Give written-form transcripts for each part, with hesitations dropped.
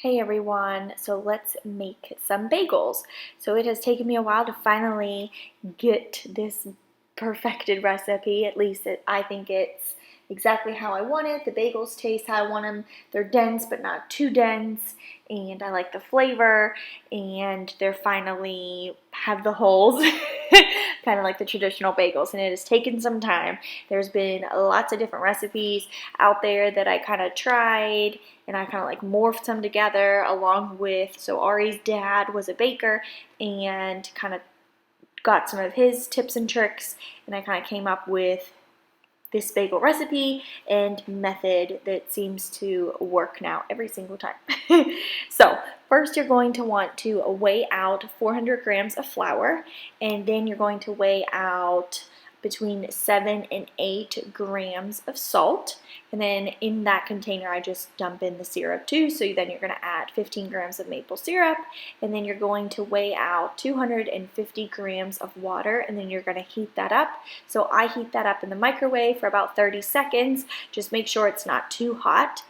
Hey everyone, so let's make some bagels. So it has taken me a while to finally get this perfected recipe. At least I think it's exactly how I want it. The bagels taste how I want them. They're dense but not too dense, and I like the flavor, and they're finally have the holes. Kind of like the traditional bagels, and it has taken some time. There's been lots of different recipes out there that I kind of tried, and I kind of like morphed them together along with, so Ari's dad was a baker and kind of got some of his tips and tricks, and I kind of came up with this bagel recipe and method that seems to work now every single time. So first you're going to want to weigh out 400 grams of flour, and then you're going to weigh out between 7 and 8 grams of salt. And then in that container I just dump in the syrup too, so then you're going to add 15 grams of maple syrup, and then you're going to weigh out 250 grams of water, and then you're going to heat that up. So I heat that up in the microwave for about 30 seconds. Just make sure it's not too hot.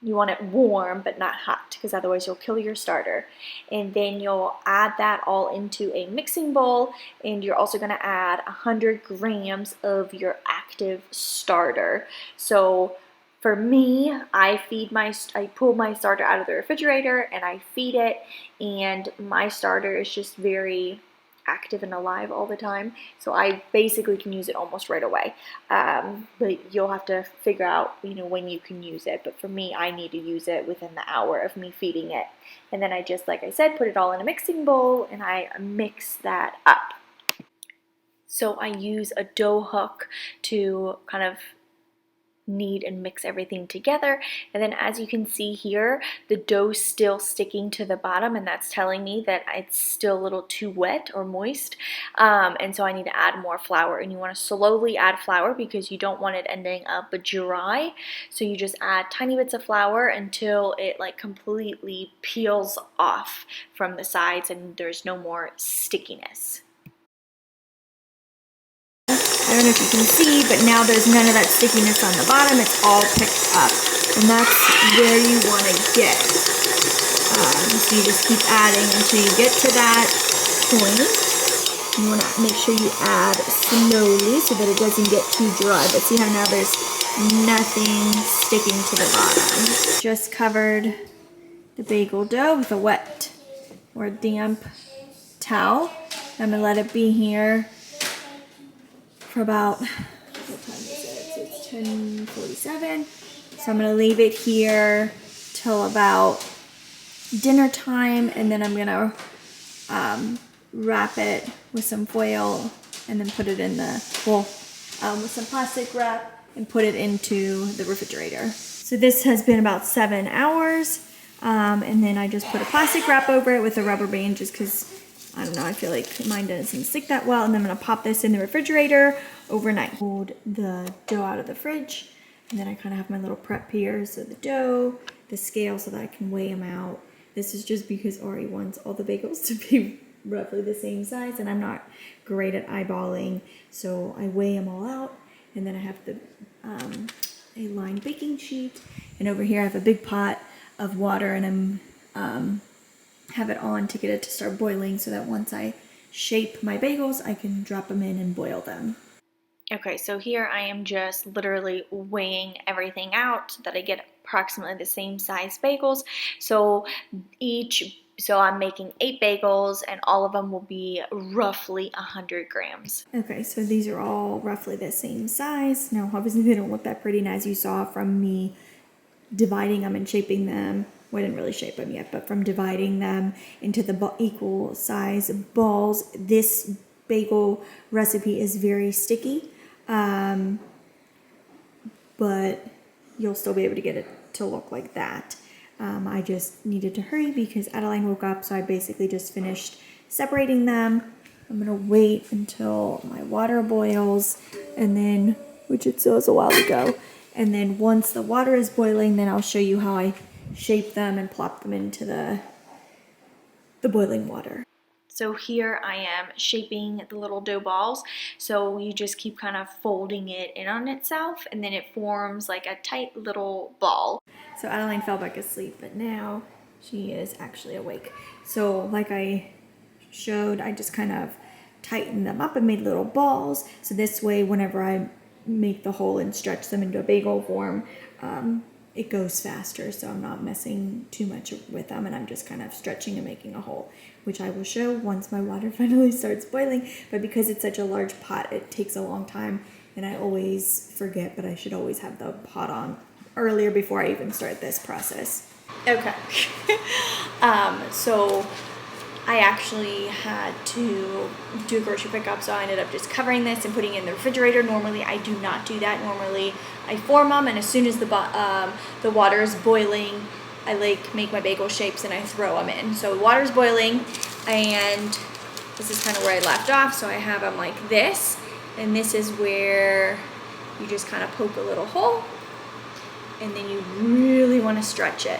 You want it warm but not hot, because otherwise you'll kill your starter. And then you'll add that all into a mixing bowl, and you're also going to add 100 grams of your active starter. So for me, I pull my starter out of the refrigerator and I feed it, and my starter is just very active and alive all the time, so I basically can use it almost right away. But you'll have to figure out, when you can use it. But for me, I need to use it within the hour of me feeding it. And then I just, like I said, put it all in a mixing bowl and I mix that up. So I use a dough hook to kind of knead and mix everything together, and then as you can see here, the dough's still sticking to the bottom, and that's telling me that it's still a little too wet or moist, and so I need to add more flour. And you want to slowly add flour because you don't want it ending up dry, so you just add tiny bits of flour until it like completely peels off from the sides and there's no more stickiness. I don't know if you can see, but now there's none of that stickiness on the bottom. It's all picked up, and that's where you want to get. So you just keep adding until you get to that point. You want to make sure you add slowly so that it doesn't get too dry. But see how now there's nothing sticking to the bottom. Just covered the bagel dough with a wet or damp towel. I'm going to let it be here for about, what time is it? So it's 10:47. So I'm gonna leave it here till about dinner time, and then I'm gonna wrap it with some foil and then put it in with some plastic wrap and put it into the refrigerator. So this has been about 7 hours, and then I just put a plastic wrap over it with a rubber band just because I don't know, I feel like mine doesn't stick that well. And then I'm going to pop this in the refrigerator overnight. Hold the dough out of the fridge, and then I kind of have my little prep here. So the dough, the scale so that I can weigh them out. This is just because Ari wants all the bagels to be roughly the same size, and I'm not great at eyeballing. So I weigh them all out, and then I have the a lined baking sheet. And over here I have a big pot of water, and I'm have it on to get it to start boiling so that once I shape my bagels, I can drop them in and boil them. Okay, so here I am just literally weighing everything out so that I get approximately the same size bagels. So I'm making 8 bagels, and all of them will be roughly 100 grams. Okay, so these are all roughly the same size. Now, obviously they don't look that pretty, and as you saw from me dividing them and shaping them, well, I didn't really shape them yet, but from dividing them into the equal size balls, this bagel recipe is very sticky, but you'll still be able to get it to look like that. I just needed to hurry because Adeline woke up, so I basically just finished separating them. I'm gonna wait until my water boils, and then, which it was a while ago, and then once the water is boiling, then I'll show you how I shape them and plop them into the boiling water. So here I am shaping the little dough balls. So you just keep kind of folding it in on itself, and then it forms like a tight little ball. So Adeline fell back asleep, but now she is actually awake. So like I showed, I just kind of tightened them up and made little balls. So this way, whenever I make the hole and stretch them into a bagel form, it goes faster, so I'm not messing too much with them, and I'm just kind of stretching and making a hole, which I will show once my water finally starts boiling. But because it's such a large pot, it takes a long time, and I always forget, but I should always have the pot on earlier before I even start this process. Okay. So I actually had to do a grocery pickup, so I ended up just covering this and putting it in the refrigerator. Normally I do not do that. Normally I form them, and as soon as the water is boiling, I make my bagel shapes and I throw them in. So the water's boiling, and this is kind of where I left off. So I have them like this, and this is where you just kind of poke a little hole, and then you really want to stretch it.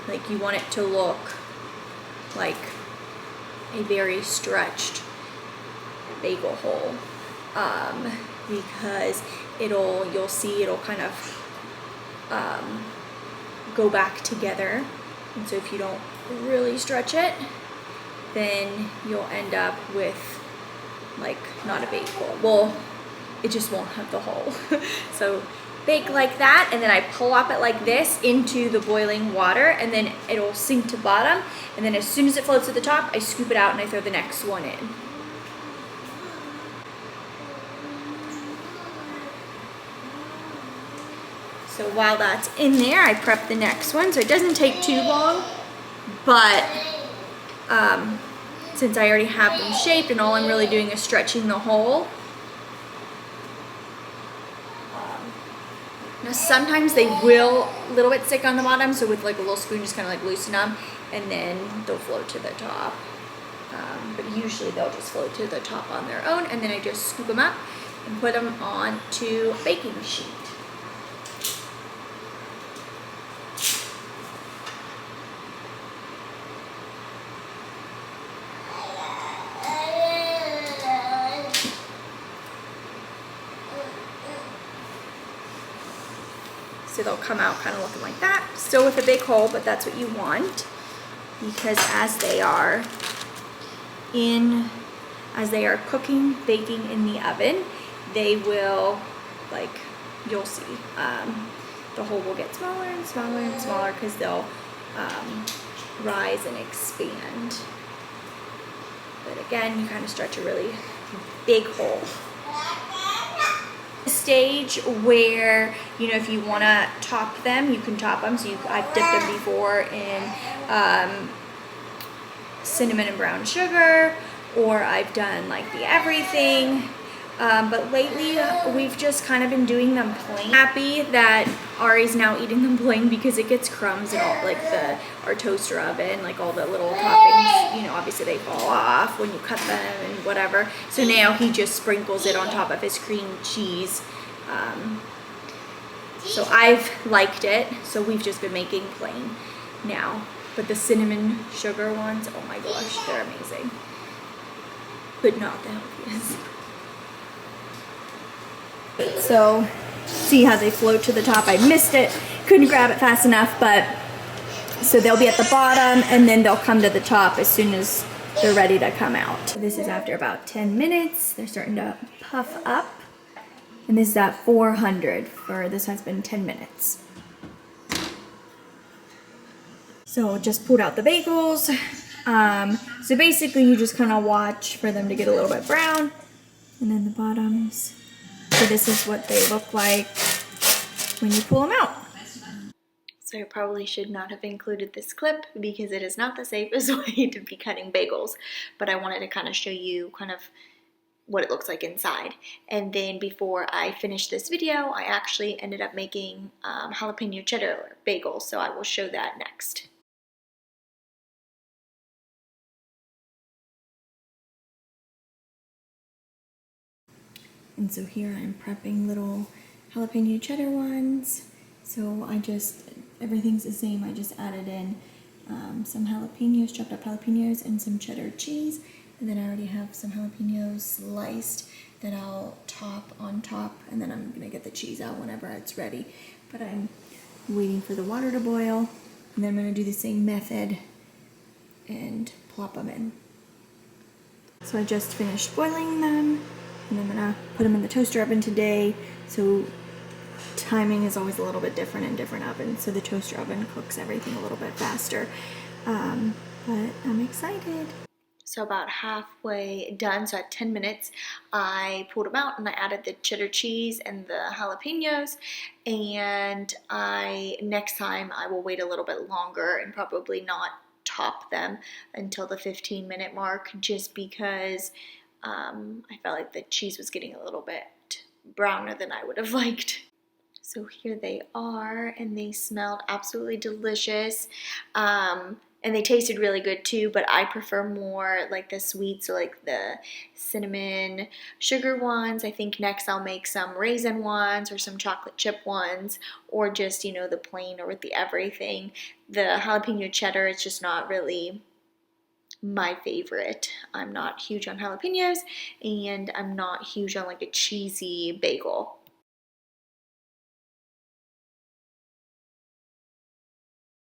Like you want it to look like a very stretched bagel hole, because you'll see it'll kind of go back together, and so if you don't really stretch it, then you'll end up with like not a bagel. Well, it just won't have the hole. So bake like that, and then I pull up it like this into the boiling water, and then it'll sink to bottom, and then as soon as it floats to the top, I scoop it out and I throw the next one in. So while that's in there, I prep the next one, so it doesn't take too long, but since I already have them shaped and all I'm really doing is stretching the hole. Now sometimes they will a little bit stick on the bottom, so with like a little spoon just kind of like loosen them, and then they'll float to the top. But usually they'll just float to the top on their own, and then I just scoop them up and put them onto a baking sheet. So they'll come out kind of looking like that, still with a big hole, but that's what you want, because as they are cooking, baking in the oven, they will, like, you'll see, the hole will get smaller and smaller and smaller because they'll rise and expand. But again, you kind of stretch a really big hole. Stage where, you know, if you want to top them, you can top them. So I've dipped them before in cinnamon and brown sugar, or I've done like the everything, but lately we've just kind of been doing them plain. Happy that Ari's now eating them plain because it gets crumbs in all, like our toaster oven, like all the little toppings, you know, obviously they fall off when you cut them and whatever. So now he just sprinkles it on top of his cream cheese. So I've liked it, so we've just been making plain now. But the cinnamon sugar ones, oh my gosh, they're amazing. But not the healthiest. So see how they float to the top. I missed it, couldn't grab it fast enough, but so they'll be at the bottom and then they'll come to the top as soon as they're ready to come out. This is after about 10 minutes. They're starting to puff up, and this is at 400 for, this has been 10 minutes. So just pulled out the bagels. So basically you just kind of watch for them to get a little bit brown, and then the bottoms. So this is what they look like when you pull them out. So I probably should not have included this clip because it is not the safest way to be cutting bagels, but I wanted to kind of show you kind of what it looks like inside. And then before I finished this video, I actually ended up making jalapeno cheddar bagels, so I will show that next. And so here I'm prepping little jalapeno cheddar ones. So everything's the same. I just added in some jalapenos, chopped up jalapenos, and some cheddar cheese. And then I already have some jalapenos sliced that I'll top on top, and then I'm gonna get the cheese out whenever it's ready. But I'm waiting for the water to boil, and then I'm gonna do the same method and plop them in. So I just finished boiling them, and I'm gonna put them in the toaster oven today. So timing is always a little bit different in different ovens, so the toaster oven cooks everything a little bit faster. But I'm excited. So about halfway done, so at 10 minutes, I pulled them out and I added the cheddar cheese and the jalapenos. And next time I will wait a little bit longer and probably not top them until the 15-minute mark, just because I felt like the cheese was getting a little bit browner than I would have liked. So here they are, and they smelled absolutely delicious. And they tasted really good too, but I prefer more like the sweets, so like the cinnamon sugar ones. I think next I'll make some raisin ones or some chocolate chip ones, or just, you know, the plain or with the everything. The jalapeno cheddar is just not really my favorite. I'm not huge on jalapenos, and I'm not huge on like a cheesy bagel.